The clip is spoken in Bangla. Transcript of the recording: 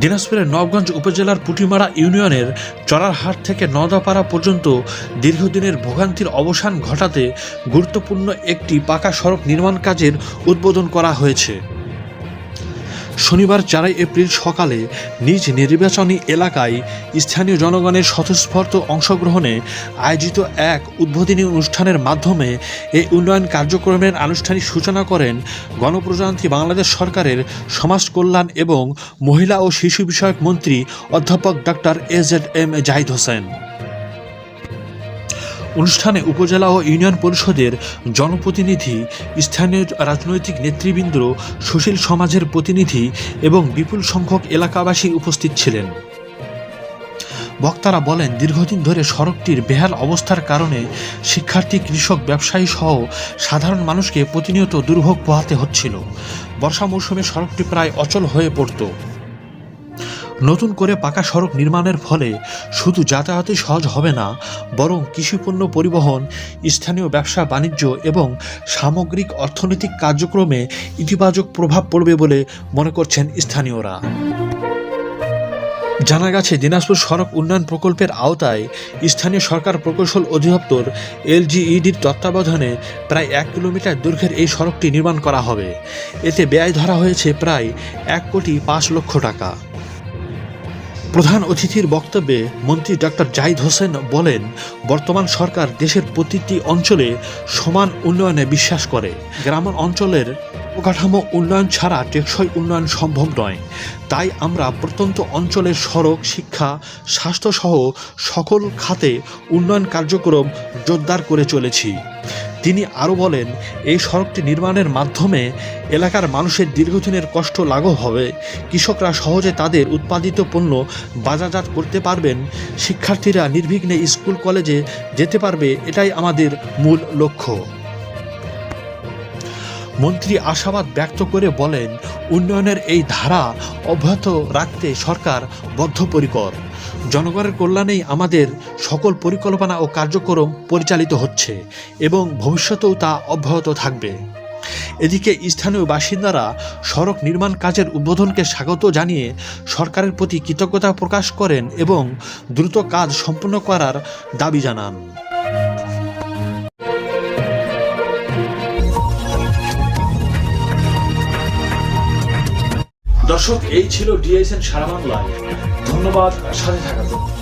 দিনাজপুরের নবগঞ্জ উপজেলার পুটিমারা ইউনিয়নের চড়ারহাট থেকে নওদাপাড়া পর্যন্ত দীর্ঘদিনের ভোগান্তির অবসান ঘটাতে গুরুত্বপূর্ণ একটি পাকা সড়ক নির্মাণ কাজের উদ্বোধন করা হয়েছে। শনিবার ৪ এপ্রিল সকালে নিজ নির্বাচনী এলাকায় স্থানীয় জনগণের স্বতঃস্ফূর্ত অংশগ্রহণে আয়োজিত এক উদ্বোধনী অনুষ্ঠানের মাধ্যমে এই উন্নয়ন কার্যক্রমের আনুষ্ঠানিক সূচনা করেন গণপ্রজাতন্ত্রী বাংলাদেশ সরকারের সমাজ কল্যাণ এবং মহিলা ও শিশু বিষয়ক মন্ত্রী অধ্যাপক ডক্টর AZM জাহিদ হোসেন। অনুষ্ঠানে উপজেলা ও ইউনিয়ন পরিষদের জনপ্রতিনিধি, স্থানীয় রাজনৈতিক নেতৃবৃন্দ, সুশীল সমাজের প্রতিনিধি এবং বিপুল সংখ্যক এলাকাবাসী উপস্থিত ছিলেন। বক্তারা বলেন, দীর্ঘদিন ধরে সড়কটির বেহাল অবস্থার কারণে শিক্ষার্থী, কৃষক, ব্যবসায়ী সহ সাধারণ মানুষকে প্রতিনিয়ত দুর্ভোগ পোহাতে হচ্ছিল। বর্ষা মৌসুমে সড়কটি প্রায় অচল হয়ে পড়ত। নতুন করে পাকা সড়ক নির্মাণের ফলে শুধু যাতায়াতই সহজ হবে না, বরং কৃষিপণ্য পরিবহন, স্থানীয় ব্যবসা বাণিজ্য এবং সামগ্রিক অর্থনৈতিক কার্যক্রমে ইতিবাচক প্রভাব পড়বে বলে মনে করছেন স্থানীয়রা। জানা গেছে, দিনাজপুর সড়ক উন্নয়ন প্রকল্পের আওতায় স্থানীয় সরকার প্রকৌশল অধিদপ্তর LGEDর তত্ত্বাবধানে প্রায় 1 কিলোমিটার দৈর্ঘ্যের এই সড়কটি নির্মাণ করা হবে। এতে ব্যয় ধরা হয়েছে প্রায় 1,05,00,000 টাকা। প্রধান অতিথির বক্তব্যে মন্ত্রী ডক্টর জাহিদ হোসেন বলেন, বর্তমান সরকার দেশের প্রতিটি অঞ্চলে সমান উন্নয়নে বিশ্বাস করে। গ্রাম অঞ্চলের অবকাঠামো উন্নয়ন ছাড়া টেকসই উন্নয়ন সম্ভব নয়। তাই আমরা প্রত্যন্ত অঞ্চলের সড়ক, শিক্ষা, স্বাস্থ্যসহ সকল খাতে উন্নয়ন কার্যক্রম জোরদার করে চলেছি। তিনি আরও বলেন, এই সড়কটি নির্মাণের মাধ্যমে এলাকার মানুষের দীর্ঘদিনের কষ্ট লাঘব হবে। কৃষকরা সহজে তাদের উৎপাদিত পণ্য বাজারজাত করতে পারবেন। শিক্ষার্থীরা নির্বিঘ্নে স্কুল কলেজে যেতে পারবে। এটাই আমাদের মূল লক্ষ্য। মন্ত্রী আশাবাদ ব্যক্ত করে বলেন, উন্নয়নের এই ধারা অব্যাহত রাখতে সরকার বদ্ধপরিকর। জনগণের কল্যাণেই আমাদের সকল পরিকল্পনা ও কার্যক্রম পরিচালিত হচ্ছে এবং ভবিষ্যতেও তা অব্যাহত থাকবে। এদিকে স্থানীয় বাসিন্দারা সড়ক নির্মাণ কাজের উদ্বোধনকে স্বাগত জানিয়ে সরকারের প্রতি কৃতজ্ঞতা প্রকাশ করেন এবং দ্রুত কাজ সম্পন্ন করার দাবি জানান। দর্শক, এই ছিল DSN সারা বাংলায়। ধন্যবাদ সাথে থাকার জন্য।